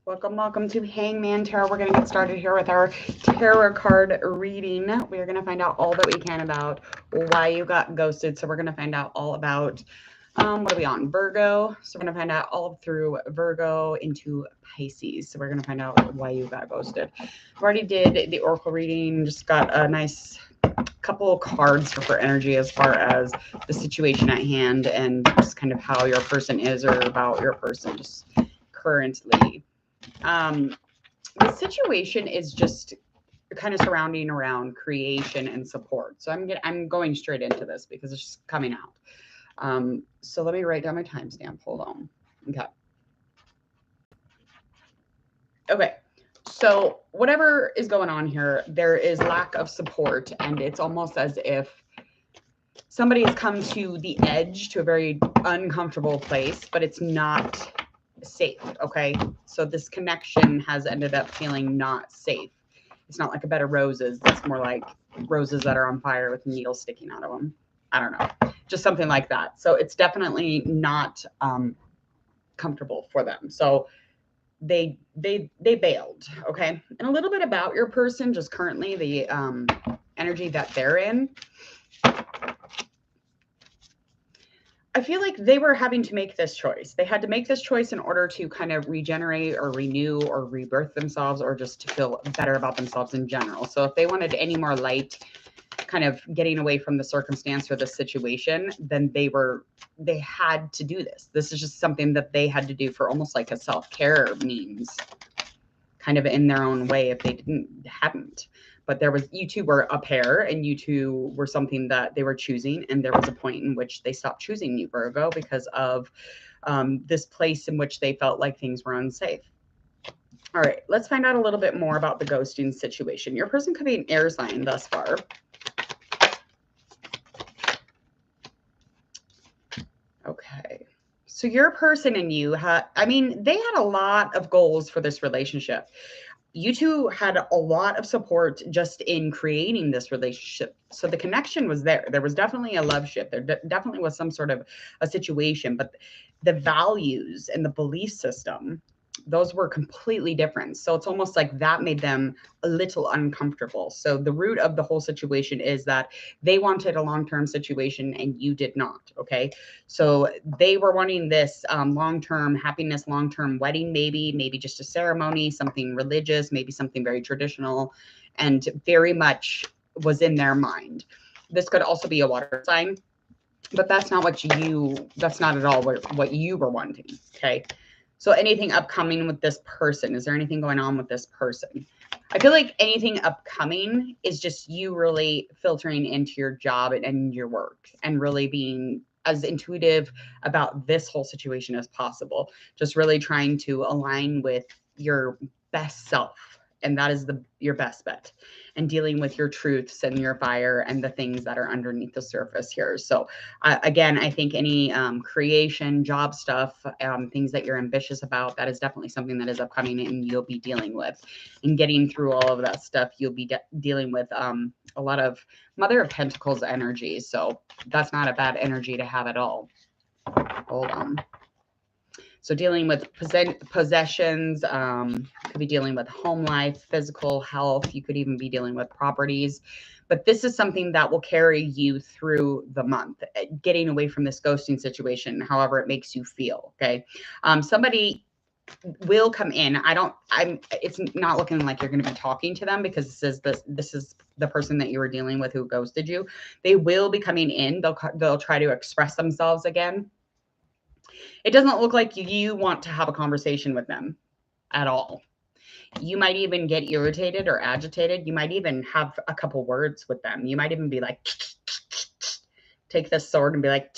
Welcome, welcome to Hangman Tarot. We're going to get started here with our tarot card reading. We're going to find out all that we can about why you got ghosted. So we're going to find out all about, what are we on? Virgo. So we're going to find out all through Virgo into Pisces. So we're going to find out why you got ghosted. We already did the Oracle reading, just got a nice couple of cards for energy as far as the situation at hand and just kind of how your person is or about your person just currently. The situation is just kind of surrounding around creation and support. So I'm going straight into this because it's just coming out. So let me write down my timestamp. Hold on. Okay. So whatever is going on here, there is lack of support, and it's almost as if somebody has come to the edge, to a very uncomfortable place, but it's not safe. Okay. So this connection has ended up feeling not safe. It's not like a bed of roses. It's more like roses that are on fire with needles sticking out of them. I don't know, just something like that. So it's definitely not comfortable for them. So they bailed. Okay. And a little bit about your person, just currently the energy that they're in. I feel like they were having to make this choice. They had to make this choice in order to kind of regenerate or renew or rebirth themselves, or just to feel better about themselves in general. So if they wanted any more light, kind of getting away from the circumstance or the situation, then they had to do this. This is just something that they had to do for almost like a self-care means, kind of in their own way if they hadn't. But you two were a pair, and you two were something that they were choosing. And there was a point in which they stopped choosing you, Virgo, because of this place in which they felt like things were unsafe. All right, let's find out a little bit more about the ghosting situation. Your person could be an air sign thus far. Okay. So your person and you they had a lot of goals for this relationship. You two had a lot of support just in creating this relationship. So the connection was there. There was definitely a love ship. There definitely was some sort of a situation, but the values and the belief system, those were completely different. So it's almost like that made them a little uncomfortable. So the root of the whole situation is that they wanted a long-term situation and you did not. Okay. So they were wanting this long-term happiness, long-term wedding, maybe just a ceremony, something religious, maybe something very traditional, and very much was in their mind. This could also be a water sign, but that's not at all what you were wanting. Okay. So anything upcoming with this person? Is there anything going on with this person? I feel like anything upcoming is just you really filtering into your job and your work, and really being as intuitive about this whole situation as possible. Just really trying to align with your best self. And that is your best bet, and dealing with your truths and your fire and the things that are underneath the surface here. So again, I think any creation, job stuff, things that you're ambitious about, that is definitely something that is upcoming and you'll be dealing with. And getting through all of that stuff, you'll be dealing with a lot of Mother of Pentacles energy. So that's not a bad energy to have at all. Hold on. So dealing with possessions, could be dealing with home life, physical health. You could even be dealing with properties. But this is something that will carry you through the month, getting away from this ghosting situation, however it makes you feel. Okay. Somebody will come in. It's not looking like you're going to be talking to them, because this is the person that you were dealing with who ghosted you. They will be coming in. They'll try to express themselves again. It doesn't look like you want to have a conversation with them at all. You might even get irritated or agitated. You might even have a couple words with them. You might even be like, take this sword and be like,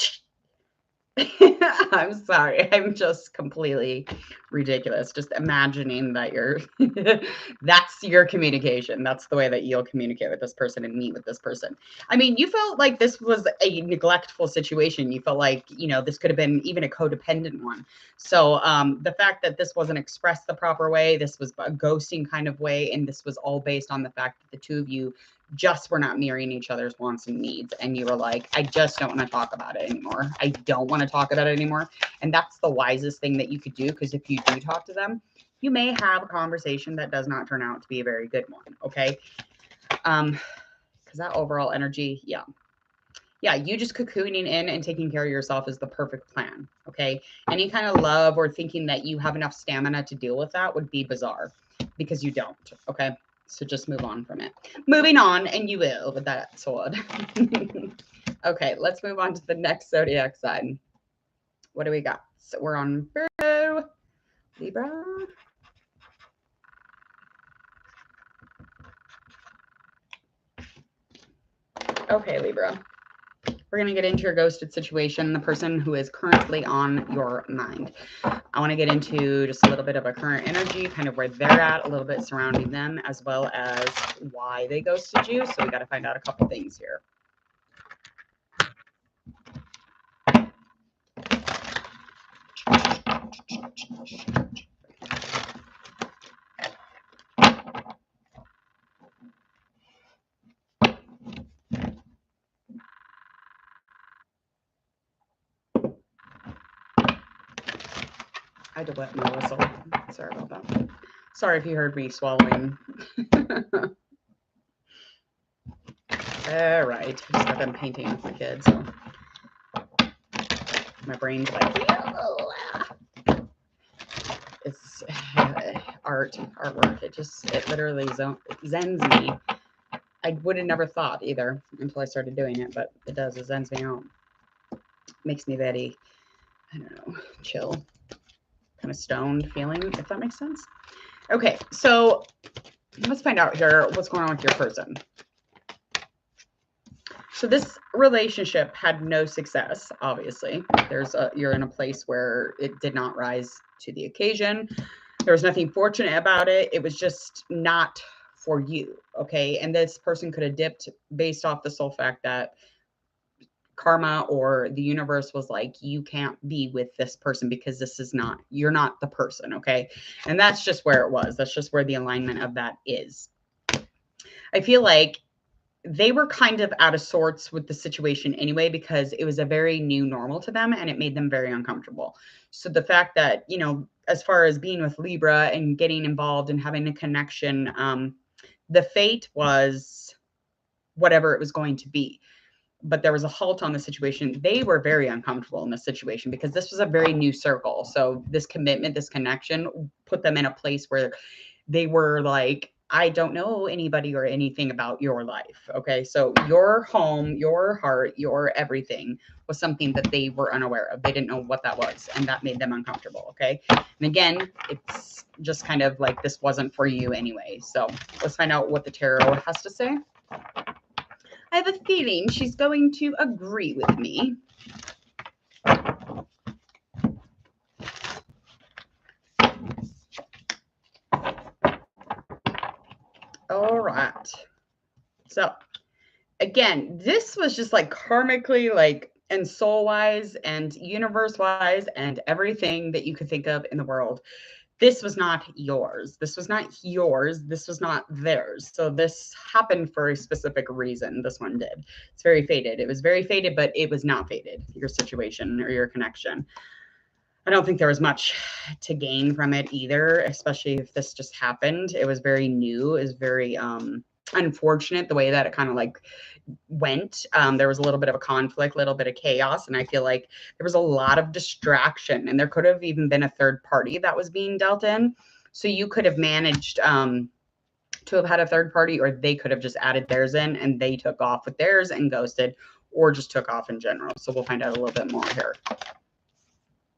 I'm sorry. I'm just completely ridiculous. Just imagining that that's your communication. That's the way that you'll communicate with this person and meet with this person. I mean, you felt like this was a neglectful situation. You felt like, this could have been even a codependent one. So the fact that this wasn't expressed the proper way, this was a ghosting kind of way. And this was all based on the fact that the two of you just were not mirroring each other's wants and needs. And you were like, I just don't want to talk about it anymore. I don't want to talk about it anymore. And that's the wisest thing that you could do, because if you do talk to them, you may have a conversation that does not turn out to be a very good one. Okay. Because that overall energy, yeah, you just cocooning in and taking care of yourself is the perfect plan. Okay. Any kind of love or thinking that you have enough stamina to deal with that would be bizarre, because you don't. Okay. So just move on from it. Moving on, and you will with that sword. Okay. Let's move on to the next zodiac sign. What do we got? So we're on Virgo, Libra. Okay, Libra. We're going to get into your ghosted situation, the person who is currently on your mind. I want to get into just a little bit of a current energy, kind of where they're at, a little bit surrounding them, as well as why they ghosted you. So we got to find out a couple things here. I had to wet my whistle. Sorry about that. Sorry if you heard me swallowing. All right. I just got done painting with my kids. So my brain's like, it's artwork. It literally zens me. I would have never thought either until I started doing it, but it does. It zens me out. Makes me very, I don't know, chill, kind of stoned feeling, if that makes sense. Okay, so let's find out here what's going on with your person. So this relationship had no success, obviously. You're in a place where it did not rise to the occasion. There was nothing fortunate about it. It was just not for you, okay? And this person could have dipped based off the sole fact that karma or the universe was like, you can't be with this person because you're not the person, okay? And that's just where it was. That's just where the alignment of that is. I feel like they were kind of out of sorts with the situation anyway, because it was a very new normal to them and it made them very uncomfortable. So the fact that, as far as being with Libra and getting involved and having a connection, the fate was whatever it was going to be. But there was a halt on the situation. They were very uncomfortable in this situation because this was a very new circle. So this commitment, this connection put them in a place where they were like, I don't know anybody or anything about your life. Okay. So your home, your heart, your everything was something that they were unaware of. They didn't know what that was. And that made them uncomfortable. Okay. And again, it's just kind of like, this wasn't for you anyway. So let's find out what the tarot has to say. I have a feeling she's going to agree with me. All right. So again, this was just like karmically, like, and soul-wise and universe-wise and everything that you could think of in the world. This was not yours. This was not yours. This was not theirs. So this happened for a specific reason. This one did. It's very fated. It was very fated, but it was not fated, your situation or your connection. I don't think there was much to gain from it either, especially if this just happened. It was very new. It was very unfortunate the way that it kind of like went. There was a little bit of a conflict, a little bit of chaos, and I feel like there was a lot of distraction, and there could have even been a third party that was being dealt in. So you could have managed to have had a third party, or they could have just added theirs in and they took off with theirs and ghosted, or just took off in general. So we'll find out a little bit more here.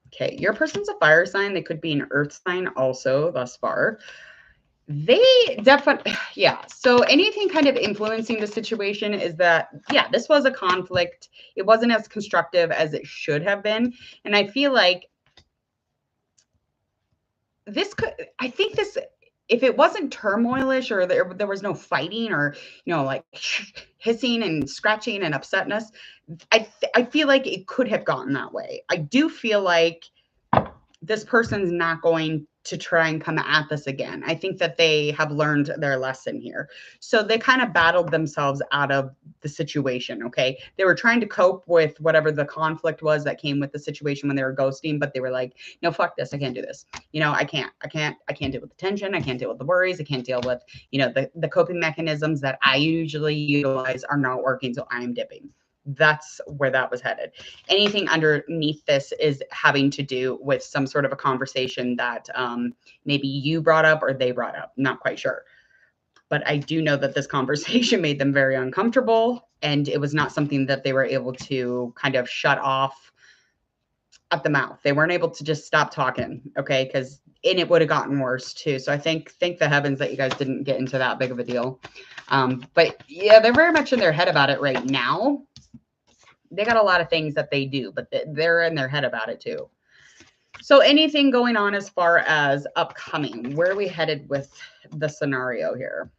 Okay, your person's a fire sign. They could be an earth sign also thus far. They definitely, yeah. So anything kind of influencing the situation is that, yeah, this was a conflict. It wasn't as constructive as it should have been. And I feel like if it wasn't turmoilish or there was no fighting or, like hissing and scratching and upsetness, I feel like it could have gotten that way. I do feel like this person's not going to try and come at this again. I think that they have learned their lesson here. So they kind of battled themselves out of the situation, okay? They were trying to cope with whatever the conflict was that came with the situation when they were ghosting, but they were like, no, fuck this. I can't do this. You know, I can't deal with the tension. I can't deal with the worries. I can't deal with, you know, the coping mechanisms that I usually utilize are not working. So I am dipping. That's where that was headed. Anything underneath this is having to do with some sort of a conversation that maybe you brought up or they brought up. Not quite sure. But I do know that this conversation made them very uncomfortable, and it was not something that they were able to kind of shut off at the mouth. They weren't able to just stop talking, okay? Because and it would have gotten worse too. So I thank the heavens that you guys didn't get into that big of a deal. But yeah, they're very much in their head about it right now. They got a lot of things that they do, but they're in their head about it too. So anything going on as far as upcoming, where are we headed with the scenario here?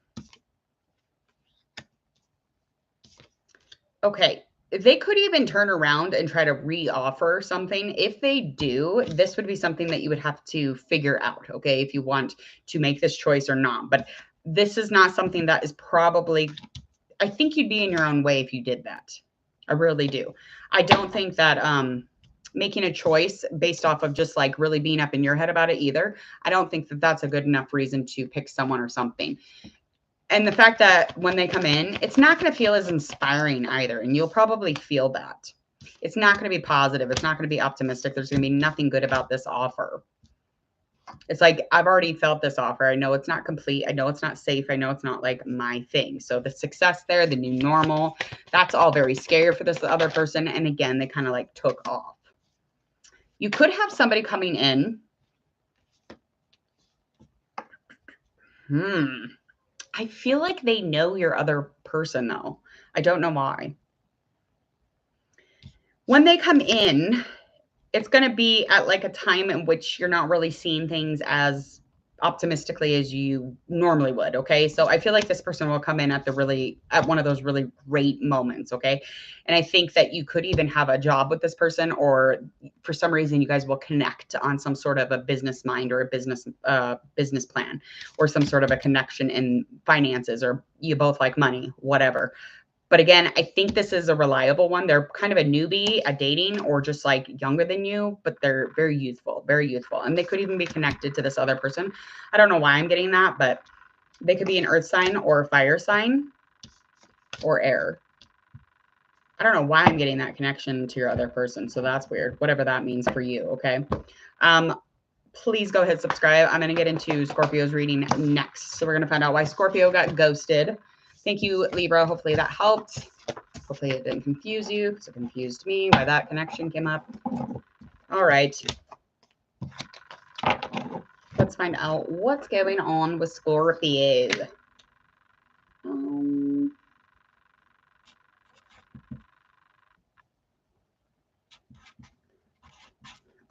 Okay. They could even turn around and try to re-offer something. If they do, this would be something that you would have to figure out, okay, if you want to make this choice or not. But this is not something that is probably, I think you'd be in your own way if you did that. I really do. I don't think that making a choice based off of just like really being up in your head about it either. I don't think that that's a good enough reason to pick someone or something. And the fact that when they come in, it's not going to feel as inspiring either. And you'll probably feel that. It's not going to be positive. It's not going to be optimistic. There's going to be nothing good about this offer. It's like, I've already felt this offer. I know it's not complete. I know it's not safe. I know it's not like my thing. So the success there, the new normal, that's all very scary for this other person. And again, they kind of like took off. You could have somebody coming in. I feel like they know your other person though. I don't know why. When they come in, it's going to be at like a time in which you're not really seeing things as optimistically as you normally would. Okay. So I feel like this person will come in at one of those really great moments. Okay. And I think that you could even have a job with this person, or for some reason you guys will connect on some sort of a business mind or a business plan, or some sort of a connection in finances, or you both like money, whatever. But again, I think this is a reliable one. They're kind of a newbie at dating, or just like younger than you, but they're very youthful, very youthful. And they could even be connected to this other person. I don't know why I'm getting that, but they could be an earth sign or a fire sign or air. I don't know why I'm getting that connection to your other person. So that's weird, whatever that means for you. Okay. Please go ahead, subscribe. I'm going to get into Scorpio's reading next. So we're going to find out why Scorpio got ghosted. Thank you, Libra. Hopefully that helped. Hopefully it didn't confuse you, because it confused me why that connection came up. All right. Let's find out what's going on with Scorpio.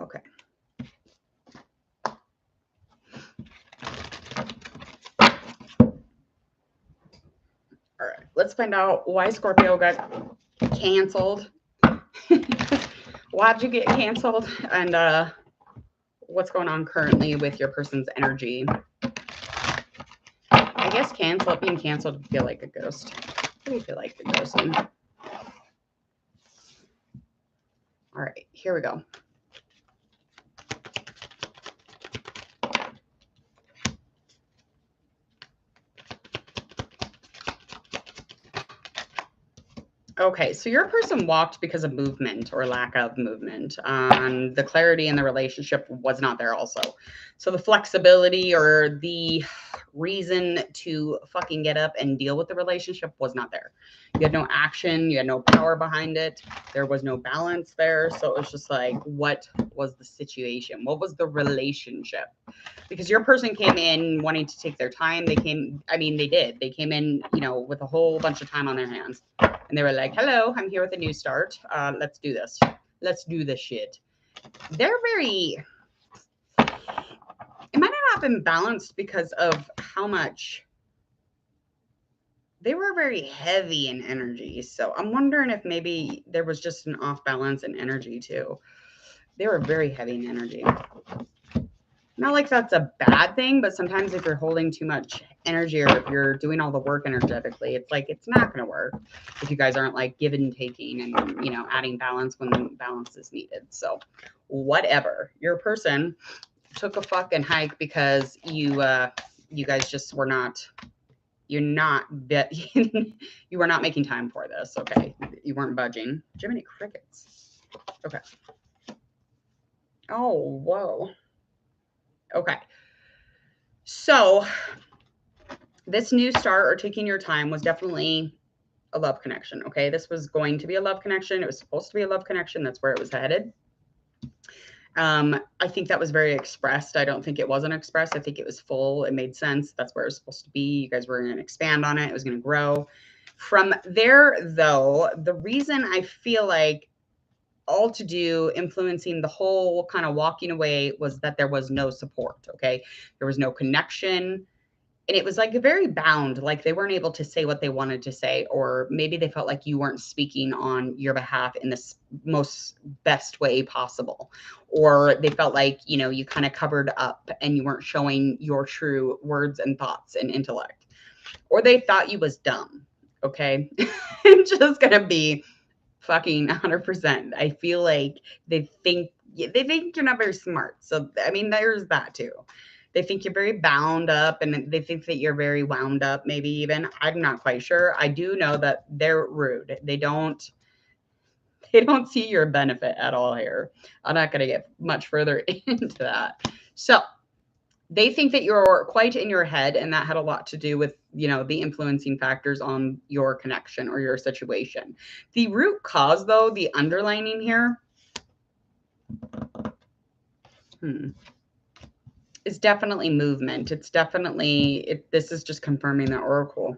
Okay. All right. Let's find out why Scorpio got canceled. Why'd you get canceled? And what's going on currently with your person's energy? I guess being canceled would feel like a ghost. What do you feel like you're ghosting? All right, here we go. Okay, so your person walked because of movement or lack of movement. The clarity in the relationship was not there also. So the flexibility or the reason to fucking get up and deal with the relationship was not there. You had no action. You had no power behind it. There was no balance there. So it was just like, what was the situation? What was the relationship? Because your person came in wanting to take their time. They came in, with a whole bunch of time on their hands. And they were like, hello, I'm here with a new start. Let's do this. Let's do this shit. They're very, it might not have been balanced because of how much they were very heavy in energy. So I'm wondering if maybe there was just an off balance in energy too. They were very heavy in energy. Not like that's a bad thing, but sometimes if you're holding too much energy or if you're doing all the work energetically, it's like it's not going to work if you guys aren't like giving and taking and, you know, adding balance when balance is needed. So whatever. Your person took a fucking hike because you guys just were not, you were not making time for this. Okay. You weren't budging. Jiminy crickets. Okay. Oh, whoa. Okay. So this new start or taking your time was definitely a love connection. Okay. This was going to be a love connection. It was supposed to be a love connection. That's where it was headed. I think that was very expressed. I don't think it wasn't expressed. I think it was full. It made sense. That's where it was supposed to be. You guys were going to expand on it. It was going to grow. From there, though, the reason I feel like all to do influencing the whole kind of walking away was that there was no support. Okay. There was no connection. And it was like very bound, like they weren't able to say what they wanted to say, or maybe they felt like you weren't speaking on your behalf in the most best way possible. Or they felt like, you know, you kind of covered up and you weren't showing your true words and thoughts and intellect. Or they thought you was dumb. Okay. I'm just going to be fucking 100%. I feel like they think you're not very smart. So, I mean, there's that too. They think you're very bound up and they think that you're very wound up, maybe even. I'm not quite sure. I do know that they're rude. They don't see your benefit at all here. I'm not going to get much further into that. So they think that you're quite in your head, and that had a lot to do with, you know, the influencing factors on your connection or your situation. The root cause, though, the underlining here, is definitely movement. It's definitely, this is just confirming the oracle.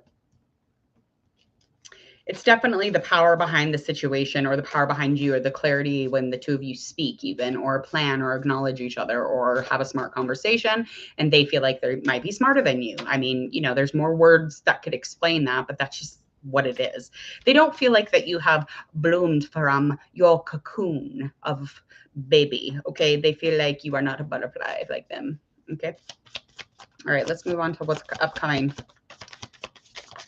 It's definitely the power behind the situation or the power behind you or the clarity when the two of you speak even or plan or acknowledge each other or have a smart conversation and they feel like they might be smarter than you. I mean, you know, there's more words that could explain that, but that's just what it is. They don't feel like that you have bloomed from your cocoon of baby. Okay. They feel like you are not a butterfly like them. Okay. All right. Let's move on to what's upcoming.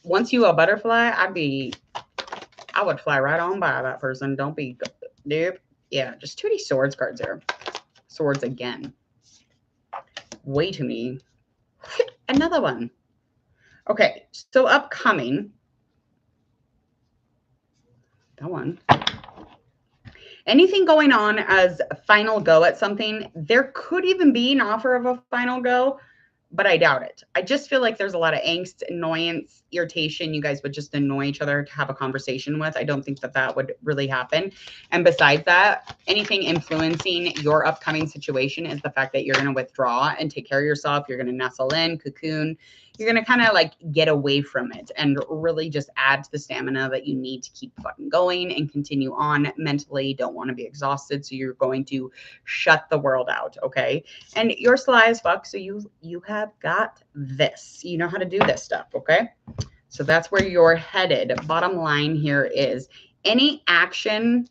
Once you a butterfly, I would fly right on by that person. Don't be, nope. Yeah, just too many swords cards there. Swords again. Way too many. Another one. Okay, so upcoming. That one. Anything going on as a final go at something. There could even be an offer of a final go, but I doubt it. I just feel like there's a lot of angst, annoyance, irritation. You guys would just annoy each other to have a conversation with. I don't think that that would really happen. And besides that, anything influencing your upcoming situation is the fact that you're going to withdraw and take care of yourself. You're going to nestle in, cocoon. You're going to kind of like get away from it and really just add to the stamina that you need to keep fucking going and continue on mentally. Don't want to be exhausted. So you're going to shut the world out. Okay. And you're sly as fuck. So you have got this. You know how to do this stuff. Okay. So that's where you're headed. Bottom line here is any action,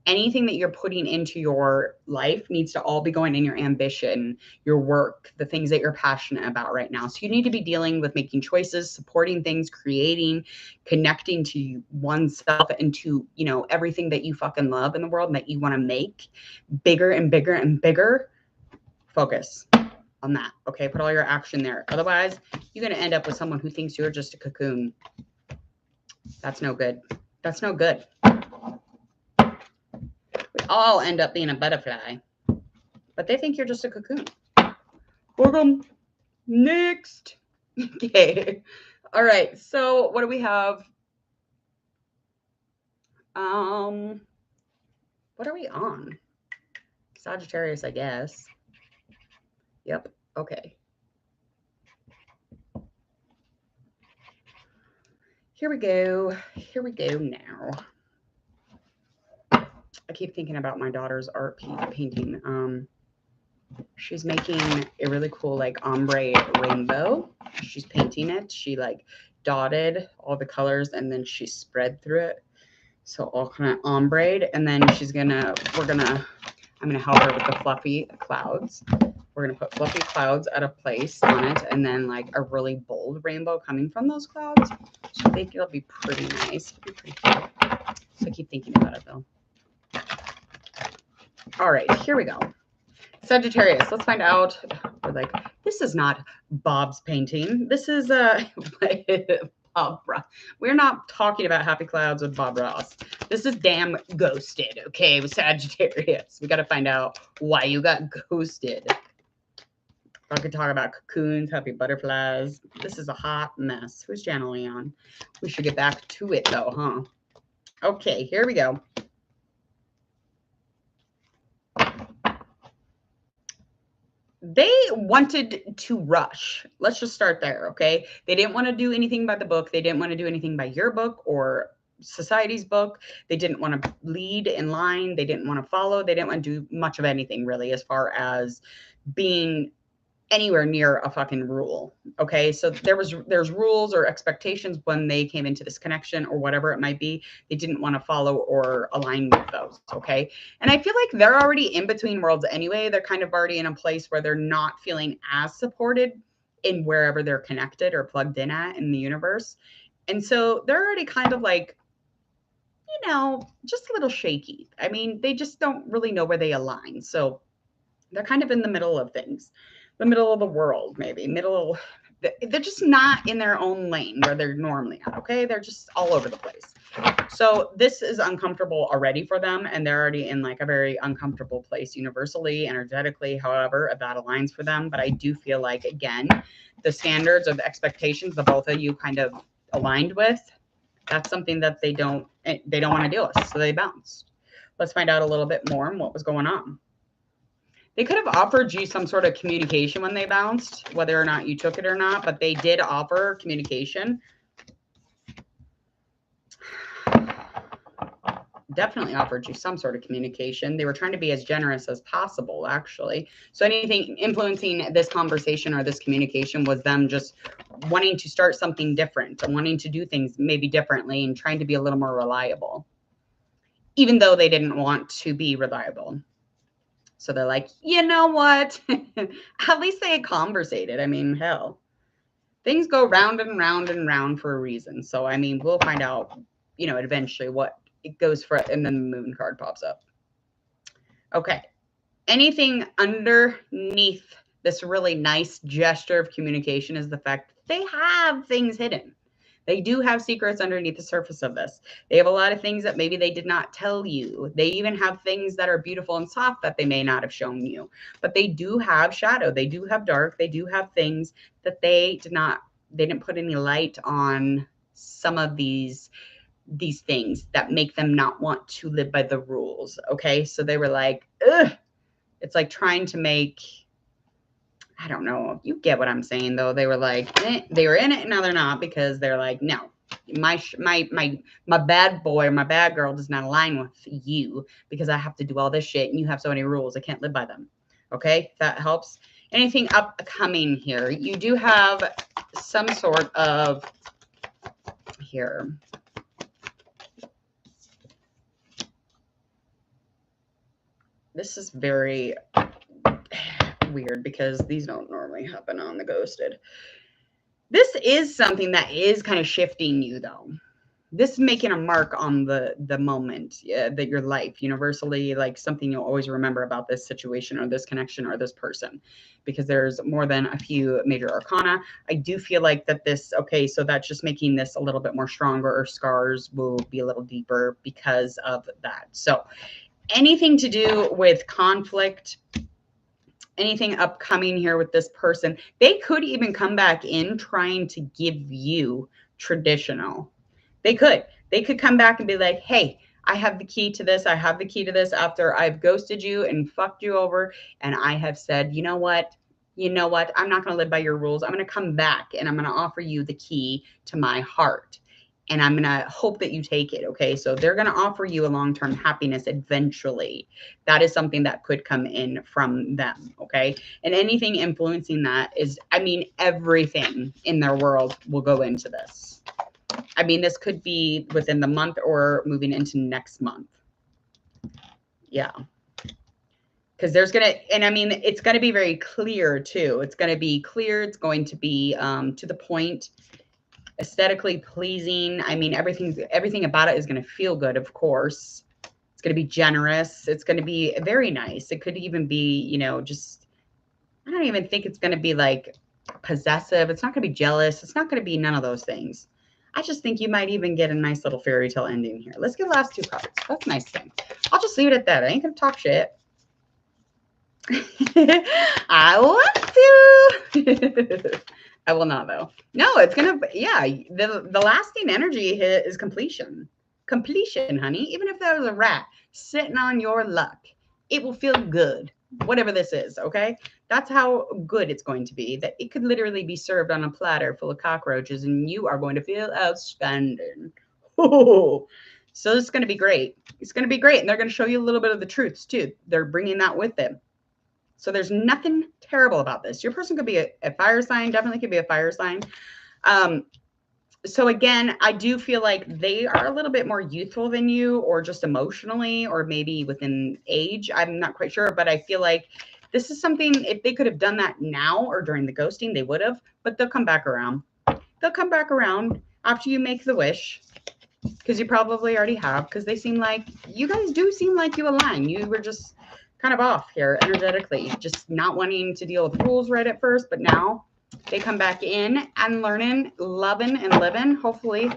anything that you're putting into your life needs to all be going in your ambition, your work, the things that you're passionate about right now. So you need to be dealing with making choices, supporting things, creating, connecting to oneself and to, you know, everything that you fucking love in the world and that you want to make bigger and bigger and bigger. Focus on that. Okay. Put all your action there. Otherwise, you're going to end up with someone who thinks you're just a cocoon. That's no good. That's no good. We all end up being a butterfly, but they think you're just a cocoon. Welcome. Next. Okay. All right. So what do we have? What are we on? Sagittarius, I guess. Yep. Okay. Here we go. Here we go now. I keep thinking about my daughter's art painting. She's making a really cool like ombre rainbow. She's painting it. She like dotted all the colors and then she spread through it. So all kind of ombre. And then I'm gonna help her with the fluffy clouds. We're going to put fluffy clouds out of place on it, and then like a really bold rainbow coming from those clouds. So I think it'll be pretty nice. It'll be pretty cute. So I keep thinking about it though. All right, here we go. Sagittarius, let's find out. We're like, this is not Bob's painting. This is Bob Ross. We're not talking about Happy Clouds with Bob Ross. This is damn ghosted, okay, with Sagittarius. We got to find out why you got ghosted. I could talk about cocoons, happy butterflies. This is a hot mess. Who's channeling on? We should get back to it though, huh? Okay, here we go. They wanted to rush. Let's just start there, okay? They didn't want to do anything by the book. They didn't want to do anything by your book or society's book. They didn't want to lead in line. They didn't want to follow. They didn't want to do much of anything really as far as being anywhere near a fucking rule. Okay. So there's rules or expectations when they came into this connection or whatever it might be. They didn't want to follow or align with those. Okay. And I feel like they're already in between worlds anyway. They're kind of already in a place where they're not feeling as supported in wherever they're connected or plugged in at in the universe. And so they're already kind of like, you know, just a little shaky. I mean, they just don't really know where they align. So they're kind of in the middle of things. The middle of the world, maybe they're just not in their own lane where they're normally at. Okay. They're just all over the place. So this is uncomfortable already for them. And they're already in like a very uncomfortable place universally, energetically, however that aligns for them. But I do feel like, again, the standards or the expectations the both of you kind of aligned with, that's something that they don't want to deal with. So they bounced. Let's find out a little bit more on what was going on. They could have offered you some sort of communication when they bounced, whether or not you took it or not, but they did offer communication. Definitely offered you some sort of communication. They were trying to be as generous as possible, actually. So anything influencing this conversation or this communication was them just wanting to start something different and wanting to do things maybe differently and trying to be a little more reliable, even though they didn't want to be reliable. So they're like, you know what? At least they had conversated. I mean, hell, things go round and round and round for a reason. So, I mean, we'll find out, you know, eventually what it goes for. And then the moon card pops up. Okay. Anything underneath this really nice gesture of communication is the fact that they have things hidden. They do have secrets underneath the surface of this. They have a lot of things that maybe they did not tell you. They even have things that are beautiful and soft that they may not have shown you. But they do have shadow. They do have dark. They do have things that they didn't put any light on some of these things that make them not want to live by the rules. Okay. So they were like, ugh. It's like trying to make, I don't know. You get what I'm saying, though. They were like, they were in it, and now they're not because they're like, no, my bad boy or my bad girl does not align with you because I have to do all this shit, and you have so many rules. I can't live by them. Okay, if that helps. Anything upcoming here? You do have some sort of here. This is very weird because these don't normally happen on the ghosted. This is something that is kind of shifting you, though. This is making a mark on the moment that your life universally, like something you'll always remember about this situation or this connection or this person, because there's more than a few major arcana. I do feel like that this, okay, so that's just making this a little bit more stronger, or scars will be a little deeper because of that. So anything to do with conflict, anything upcoming here with this person, they could even come back in trying to give you traditional. They could come back and be like, hey, I have the key to this. I have the key to this after I've ghosted you and fucked you over. And I have said, you know what? I'm not going to live by your rules. I'm going to come back and I'm going to offer you the key to my heart. And I'm going to hope that you take it. Okay. So they're going to offer you a long-term happiness eventually. That is something that could come in from them. Okay. And anything influencing that is, I mean, everything in their world will go into this. I mean, this could be within the month or moving into next month. Yeah. because there's going to, and I mean, it's going to be very clear too. It's going to be clear. It's going to be to the point, aesthetically pleasing. I mean, everything about it is going to feel good, of course. It's going to be generous. It's going to be very nice. It could even be, you know, just, I don't even think it's going to be like possessive. It's not going to be jealous. It's not going to be none of those things. I just think you might even get a nice little fairy tale ending here. Let's get the last two cards. That's a nice thing. I'll just leave it at that. I ain't going to talk shit. I want to. I will not, though. No, it's going to, yeah, the lasting energy is completion. Completion, honey. Even if there was a rat sitting on your luck, it will feel good. Whatever this is, okay? That's how good it's going to be. That it could literally be served on a platter full of cockroaches, and you are going to feel outstanding. Oh, so it's going to be great. It's going to be great, and they're going to show you a little bit of the truths, too. They're bringing that with them. So there's nothing terrible about this. Your person could be a fire sign, definitely could be a fire sign. So again, I do feel like they are a little bit more youthful than you, or just emotionally, or maybe within age. I'm not quite sure, but I feel like this is something, if they could have done that now or during the ghosting, they would have, but they'll come back around. They'll come back around after you make the wish, because you probably already have, because they seem like, you guys do seem like you align. You were just kind of off here energetically, just not wanting to deal with rules right at first, but now they come back in and learning, loving, and living. Hopefully,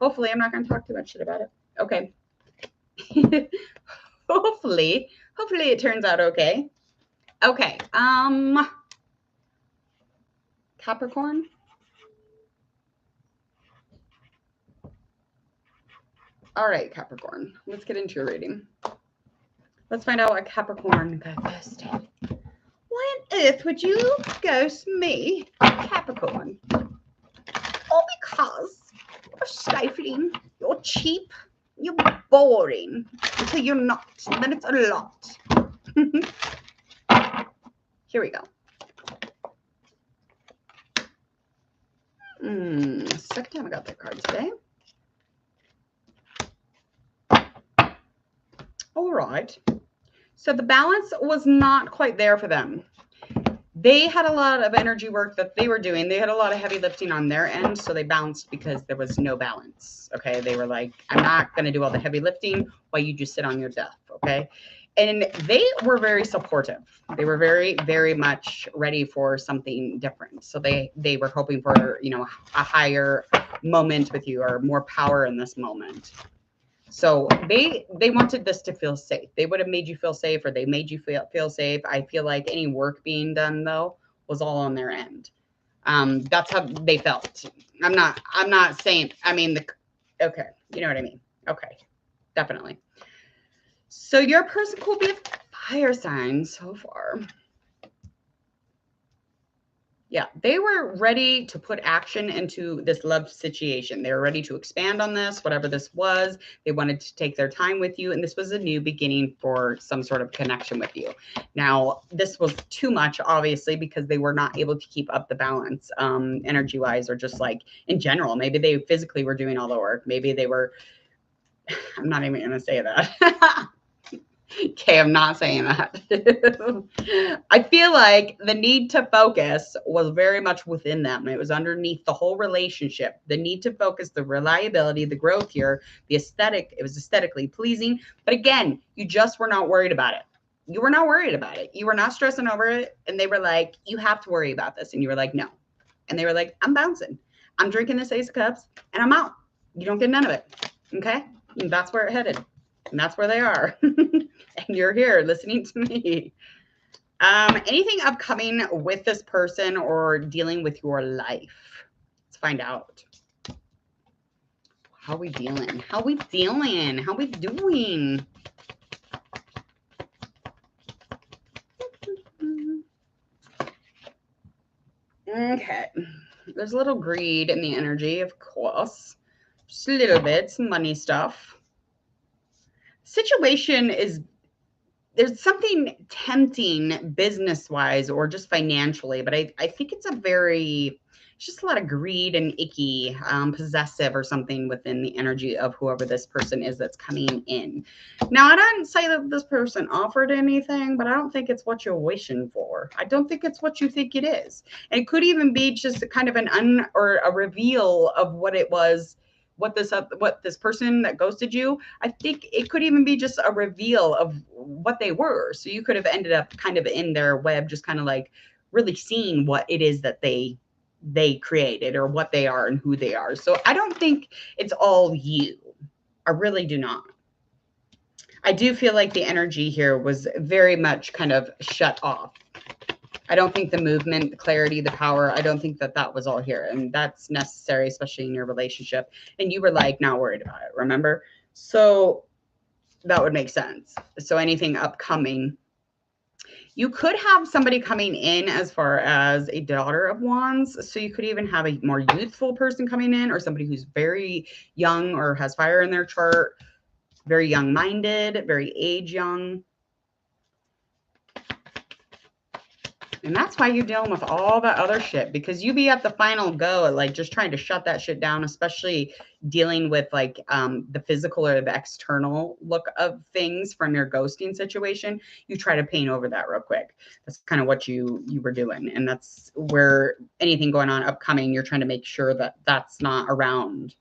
I'm not going to talk too much shit about it. Okay. hopefully it turns out okay. Okay. Capricorn. All right, Capricorn. Let's get into your reading. Let's find out what Capricorn got ghosted. Why on earth would you ghost me, Capricorn? All because you're stifling, you're cheap, you're boring. Until you're not, then it's a lot. Here we go. Second time I got that card today. All right. So the balance was not quite there for them. They had a lot of energy work that they were doing. They had a lot of heavy lifting on their end, so they bounced because there was no balance. Okay, they were like, I'm not going to do all the heavy lifting while you just sit on your duff. Okay, and they were very supportive. They were very, very much ready for something different. So they were hoping for, you know, a higher moment with you, or more power in this moment. So they wanted this to feel safe. They would have made you feel safe, or they made you feel safe. I feel like any work being done, though, was all on their end. That's how they felt. I'm not saying, I mean, okay, you know what I mean? Okay, definitely. So your person could be a fire sign so far. Yeah, they were ready to put action into this love situation. They were ready to expand on this, whatever this was. They wanted to take their time with you, and this was a new beginning for some sort of connection with you. Now, this was too much, obviously, because they were not able to keep up the balance energy-wise, or just like in general. Maybe they physically were doing all the work. Maybe they were, I'm not even going to say that. Okay, I'm not saying that. I feel like the need to focus was very much within them. It was underneath the whole relationship. The need to focus, the reliability, the growth here, the aesthetic. It was aesthetically pleasing. But again, you just were not worried about it. You were not worried about it. You were not stressing over it. And they were like, you have to worry about this. And you were like, no. And they were like, I'm bouncing. I'm drinking this Ace of Cups and I'm out. You don't get none of it. Okay? And that's where it headed. And that's where they are. And you're here listening to me. Anything upcoming with this person or dealing with your life? Let's find out. How we dealing? How we feeling? How we doing? Okay. There's a little greed in the energy, of course. Just a little bit, some money stuff. Situation is, there's something tempting business-wise or just financially, but I think it's a very just a lot of greed and icky, possessive or something within the energy of whoever this person is that's coming in. Now, I didn't say that this person offered anything, but I don't think it's what you're wishing for. I don't think it's what you think it is. And it could even be just a kind of or a reveal of what it was, what this person that ghosted you. I think it could even be just a reveal of what they were. So you could have ended up kind of in their web, just kind of like really seeing what it is that they created or what they are and who they are. So I don't think it's all you. I really do not. I do feel like the energy here was very much kind of shut off. I don't think the movement, the clarity, the power, I don't think that that was all here. And that's necessary, especially in your relationship. And you were like, not worried about it, remember? So that would make sense. So anything upcoming, you could have somebody coming in as far as a daughter of wands. So you could even have a more youthful person coming in, or somebody who's very young or has fire in their chart, very young-minded, very age young. And that's why you're dealing with all that other shit, because you be at the final go at like just trying to shut that shit down, especially dealing with like the physical or the external look of things from your ghosting situation. You try to paint over that real quick. That's kind of what you were doing. And that's where anything going on upcoming, you're trying to make sure that that's not around.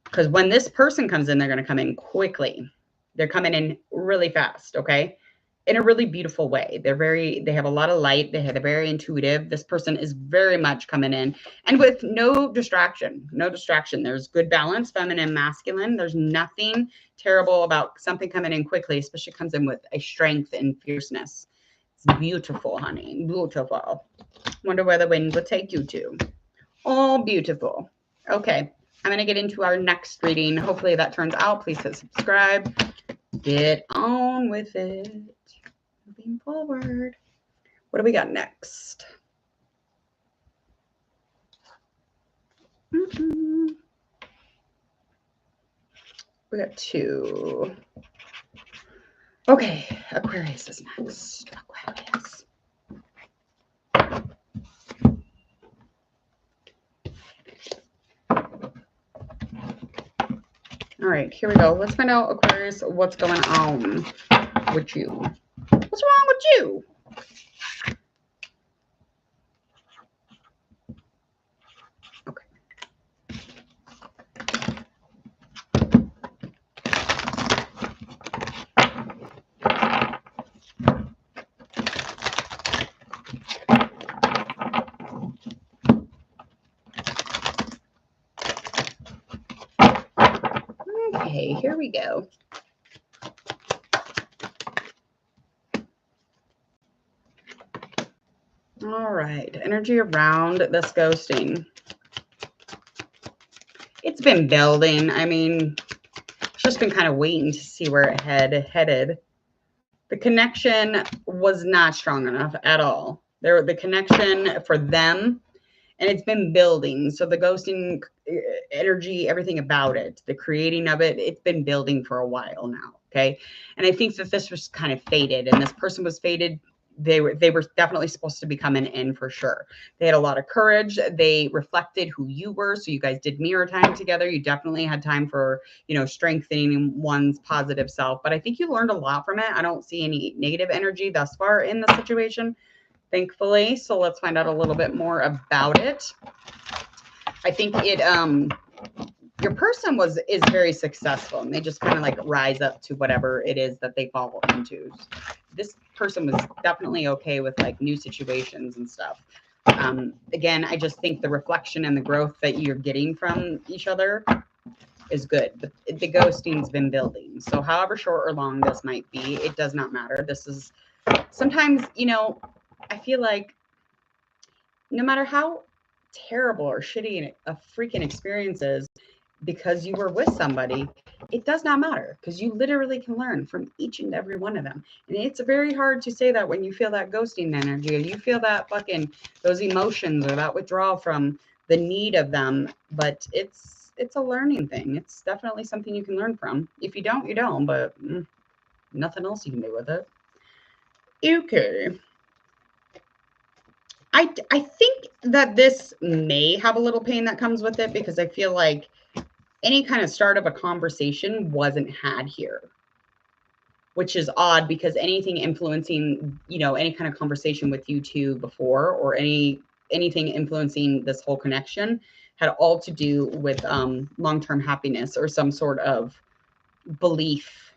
Because when this person comes in, they're going to come in quickly. They're coming in really fast, okay? In a really beautiful way. They have a lot of light. They're very intuitive. This person is very much coming in and with no distraction, There's good balance, feminine, masculine. There's nothing terrible about something coming in quickly, especially comes in with a strength and fierceness. It's beautiful, honey, beautiful. Wonder where the wind will take you to. All beautiful. Okay. I'm going to get into our next reading. Hopefully that turns out. Please hit subscribe. Get on with it. Moving forward. What do we got next? We got two. Okay, Aquarius is next. Aquarius. All right, here we go. Let's find out, Aquarius, what's going on with you. What's wrong with you? Okay. Okay, here we go. All right, energy around this ghosting. It's been building. I mean, it's just been kind of waiting to see where it headed. The connection was not strong enough at all. The connection for them, and it's been building. So the ghosting energy, everything about it, the creating of it, it's been building for a while now. Okay. And I think that this was kind of fated, and this person was fated. They were definitely supposed to be coming in for sure. They had a lot of courage. They reflected who you were. So you guys did mirror time together. You definitely had time for, strengthening one's positive self. But I think you learned a lot from it. I don't see any negative energy thus far in the situation, thankfully. So let's find out a little bit more about it. I think your person is very successful, and they just kind of like rise up to whatever it is that they fall into. This person was definitely okay with like new situations and stuff. Again, I just think the reflection and the growth that you're getting from each other is good. But the ghosting's been building. So however short or long this might be, it does not matter. This is sometimes, I feel like no matter how terrible or shitty a freaking experience is, because you were with somebody, it does not matter, because you literally can learn from each and every one of them. And it's very hard to say that when you feel that ghosting energy, or you feel that those emotions or that withdrawal from the need of them. But it's a learning thing. It's definitely something you can learn from. If you don't, you don't, but nothing else you can do with it. Okay. I think that this may have a little pain that comes with it because I feel like any kind of start of a conversation wasn't had here, which is odd because anything influencing, any kind of conversation with you two before or anything influencing this whole connection had all to do with long-term happiness or some sort of belief,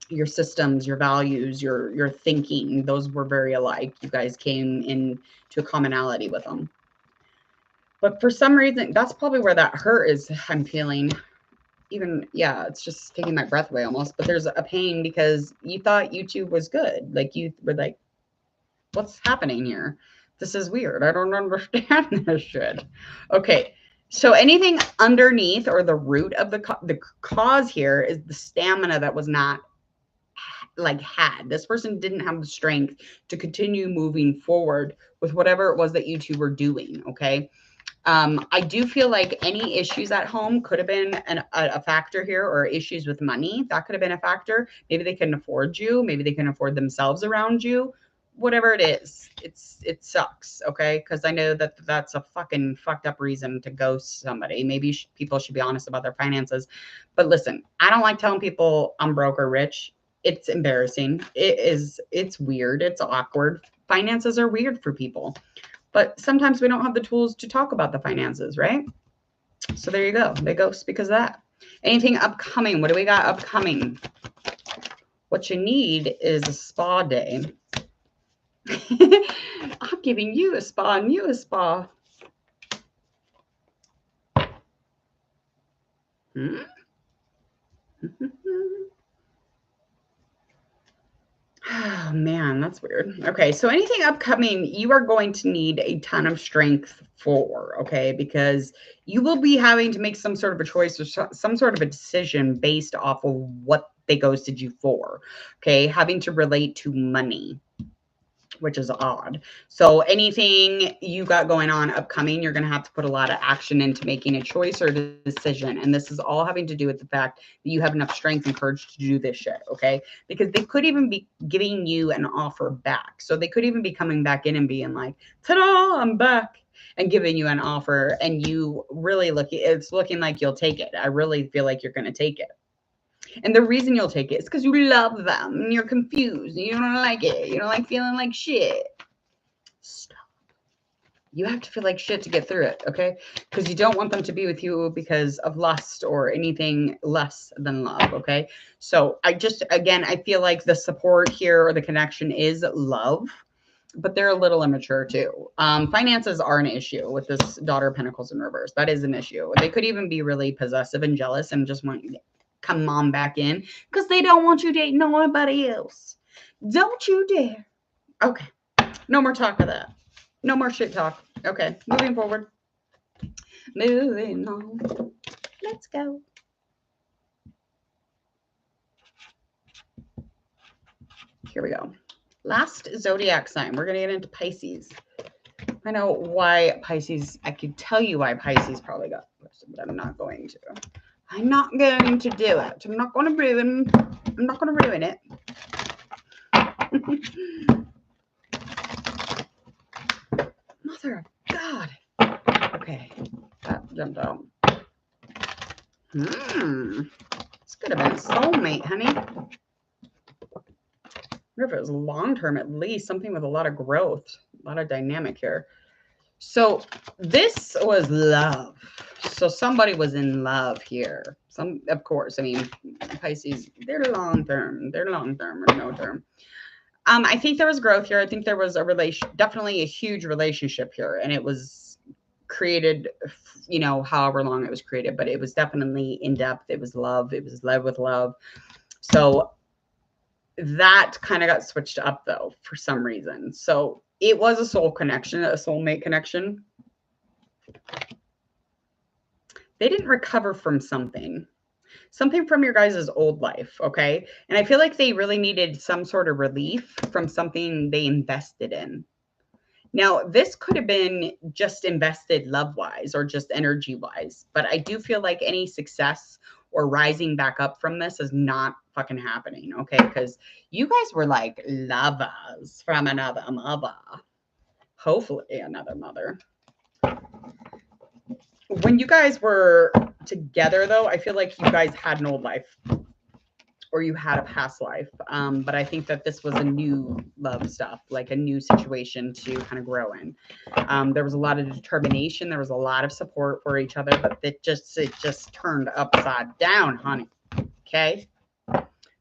your systems, your values, your thinking. Those were very alike. You guys came into a commonality with them. But for some reason, that's probably where that hurt is, I'm feeling. Even, yeah, it's just taking my breath away almost. But there's a pain because you thought YouTube was good. Like, you were like, what's happening here? This is weird. I don't understand this shit. Okay. So anything underneath or the root of the cause here is the stamina that was not had. This person didn't have the strength to continue moving forward with whatever it was that you two were doing. Okay. I do feel like any issues at home could have been a factor here, or issues with money. That could have been a factor. Maybe they couldn't afford you. Maybe they couldn't afford themselves around you. Whatever it is, it sucks. Okay. Cause I know that that's a fucking fucked up reason to ghost somebody. Maybe people should be honest about their finances, but listen, I don't like telling people I'm broke or rich. It's embarrassing. It's weird. It's awkward. Finances are weird for people. But sometimes we don't have the tools to talk about the finances, right? So there you go. They ghost because of that. Anything upcoming? What do we got upcoming? What you need is a spa day. I'm giving you a spa and you a spa. Oh, man, that's weird. Okay, so anything upcoming, you are going to need a ton of strength for, okay? Because you will be having to make some sort of a choice or some sort of a decision based off of what they ghosted you for, okay? Having to relate to money, which is odd. So anything you got going on upcoming, you're going to have to put a lot of action into making a choice or decision. And this is all having to do with the fact that you have enough strength and courage to do this shit. Okay. Because they could even be giving you an offer back. So they could even be coming back in and being like, ta-da, I'm back, and giving you an offer. And you really it's looking like you'll take it. I really feel like you're going to take it. And the reason you'll take it is because you love them and you're confused and you don't like it. You don't like feeling like shit. Stop. You have to feel like shit to get through it, okay? Because you don't want them to be with you because of lust or anything less than love, okay? So I feel like the support here or the connection is love, but they're a little immature too. Finances are an issue with this Daughter of Pentacles in reverse. That is an issue. They could even be really possessive and jealous and just want you to come on back in because they don't want you dating nobody else. Don't you dare. Okay. No more talk of that. No more shit talk. Okay. Moving forward. Moving on. Let's go. Here we go. Last zodiac sign. We're going to get into Pisces. I know why Pisces, I could tell you why Pisces probably got listed, but I'm not going to. I'm not going to do it. I'm not going to ruin it. Mother of God. Okay. That jumped out. This could have been a soulmate, honey. I wonder if it was long term, at least something with a lot of growth, a lot of dynamic here. So this was love. So somebody was in love here. Of course, I mean, Pisces, they're long term or no term. I think there was growth here. I think there was definitely a huge relationship here, and it was created, however long it was created, but it was definitely in depth. It was love. It was led with love. So that kind of got switched up though, for some reason. So it was a soul connection, a soulmate connection. They didn't recover from something from your guys' old life, okay? And I feel like they really needed some sort of relief from something they invested in. Now, this could have been just invested love-wise or just energy-wise, but I do feel like any success or rising back up from this is not fucking happening, okay? Because you guys were like lovers from another mother. hopefully another mother. When you guys were together, though, I feel like you guys had an old life or you had a past life. But I think that this was a new love stuff, like a new situation to kind of grow in. There was a lot of determination. There was a lot of support for each other, but it just turned upside down, honey. Okay.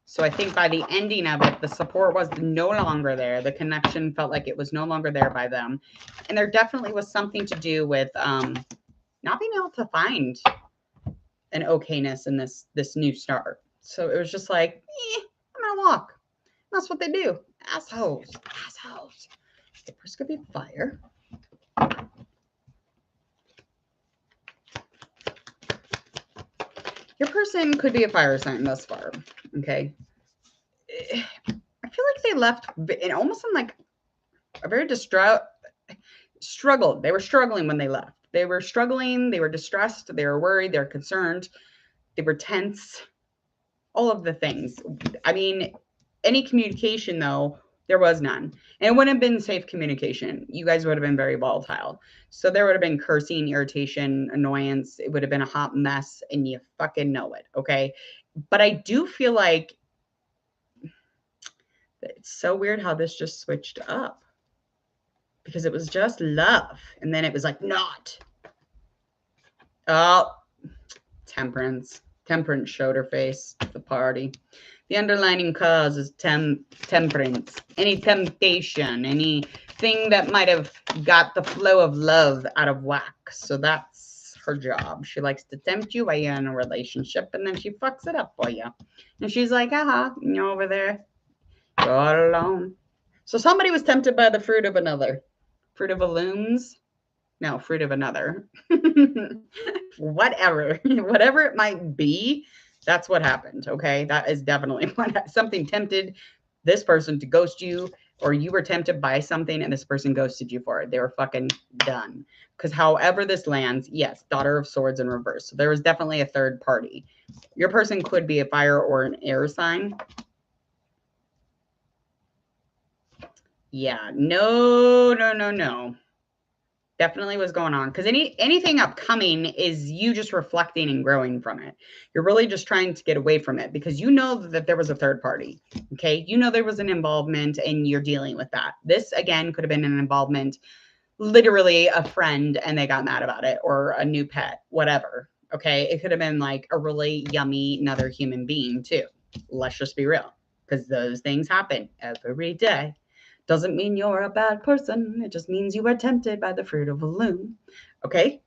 So I think by the ending of it, the support was no longer there. The connection felt like it was no longer there by them. And there definitely was something to do with not being able to find an okayness in this new start. So it was just like, I'm gonna walk. That's what they do. Assholes. The person could be fire. Your person could be a fire sign thus far. Okay. I feel like they left in almost in like a very struggled. They were struggling when they left. They were struggling. They were distressed. They were worried. They were concerned. They were tense. All of the things. I mean, any communication, though, there was none. And it wouldn't have been safe communication. You guys would have been very volatile. So there would have been cursing, irritation, annoyance. It would have been a hot mess, and you fucking know it, okay? But I do feel like it's so weird how this just switched up. Because it was just love. And then it was like, not. Oh, temperance. Temperance showed her face at the party. The underlying cause is temperance. Any temptation, anything that might have got the flow of love out of whack. So that's her job. She likes to tempt you while you're in a relationship, and then she fucks it up for you. And she's like, you're over there. Go all alone. So somebody was tempted by the fruit of another. Fruit of a looms? No, fruit of another. Whatever it might be, that's what happened. Okay. That is definitely what something tempted this person to ghost you, or you were tempted by something and this person ghosted you for it. They were fucking done. Because however this lands, yes, Daughter of Swords in reverse. So there was definitely a third party. Your person could be a fire or an air sign. Yeah, no. Definitely was going on, because anything upcoming is you just reflecting and growing from it. You're really just trying to get away from it because you know that there was a third party. Okay. You know there was an involvement and you're dealing with that. This again could have been an involvement, literally a friend and they got mad about it, or a new pet, whatever. Okay. It could have been like a really yummy another human being too. Let's just be real, because those things happen every day. Doesn't mean you're a bad person. It just means you were tempted by the fruit of a loom. Okay.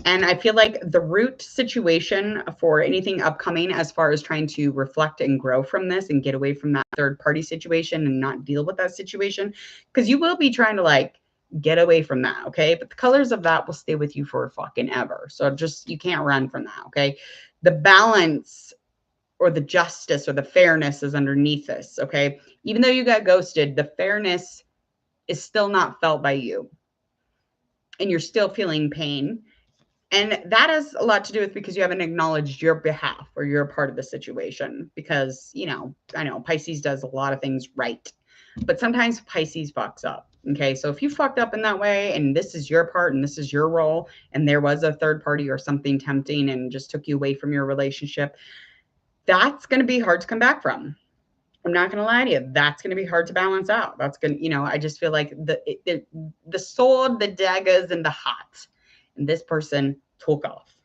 And I feel like the root situation for anything upcoming, as far as trying to reflect and grow from this and get away from that third party situation and not deal with that situation, because you will be trying to like get away from that. Okay. But the colors of that will stay with you for fucking ever. So just, you can't run from that. Okay. The balance or the justice or the fairness is underneath this. Okay. Even though you got ghosted, the fairness is still not felt by you. And you're still feeling pain. And that has a lot to do with because you haven't acknowledged your behalf or you're a part of the situation. Because, I know Pisces does a lot of things right. But sometimes Pisces fucks up. Okay. So if you fucked up in that way and this is your part and this is your role and there was a third party or something tempting and just took you away from your relationship, that's going to be hard to come back from. I'm not going to lie to you. That's going to be hard to balance out. That's going to, I just feel like the sword, the daggers, and the hot. And this person took off.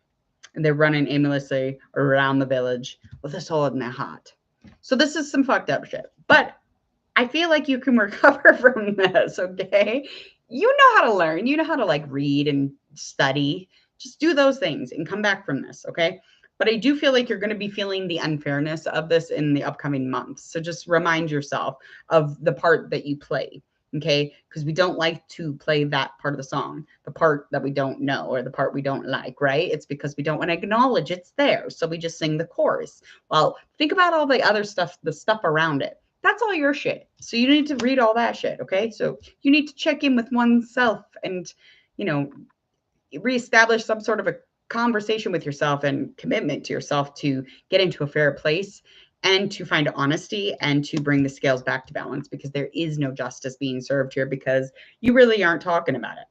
And they're running aimlessly around the village with a sword in their heart. So this is some fucked up shit. But I feel like you can recover from this, okay? You know how to learn. You know how to like read and study. Just do those things and come back from this, okay? But I do feel like you're going to be feeling the unfairness of this in the upcoming months. So just remind yourself of the part that you play, okay? Because we don't like to play that part of the song, the part that we don't know or the part we don't like, right? It's because we don't want to acknowledge it's there. So we just sing the chorus. Well, think about all the other stuff, the stuff around it. That's all your shit. So you need to read all that shit, okay? So you need to check in with oneself and, reestablish some sort of a conversation with yourself and commitment to yourself to get into a fair place and to find honesty and to bring the scales back to balance, because there is no justice being served here because you really aren't talking about it.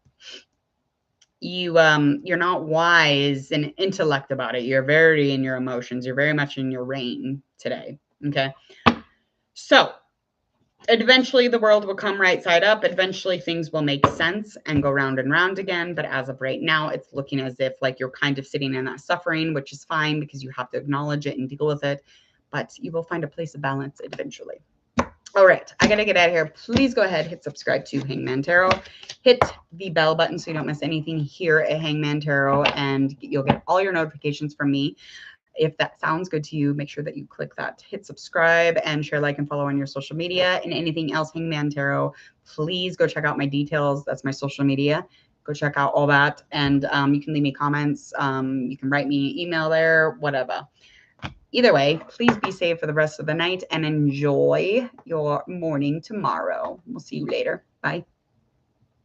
You're not wise and intellect about it. You're very in your emotions. You're very much in your reign today. Okay. So eventually the world will come right side up. Eventually things will make sense and go round and round again. But as of right now, it's looking as if like you're kind of sitting in that suffering, which is fine because you have to acknowledge it and deal with it. But you will find a place of balance eventually. All right, I gotta get out of here. Please go ahead, hit subscribe to Hangman Tarot. Hit the bell button so you don't miss anything here at Hangman Tarot, and you'll get all your notifications from me. If that sounds good to you, make sure that you click that, hit subscribe, and share, like, and follow on your social media. And anything else Hangman Tarot, please go check out my details. That's my social media. Go check out all that. And you can leave me comments. You can write me email there, whatever. Either way, please be safe for the rest of the night and enjoy your morning tomorrow. We'll see you later. Bye.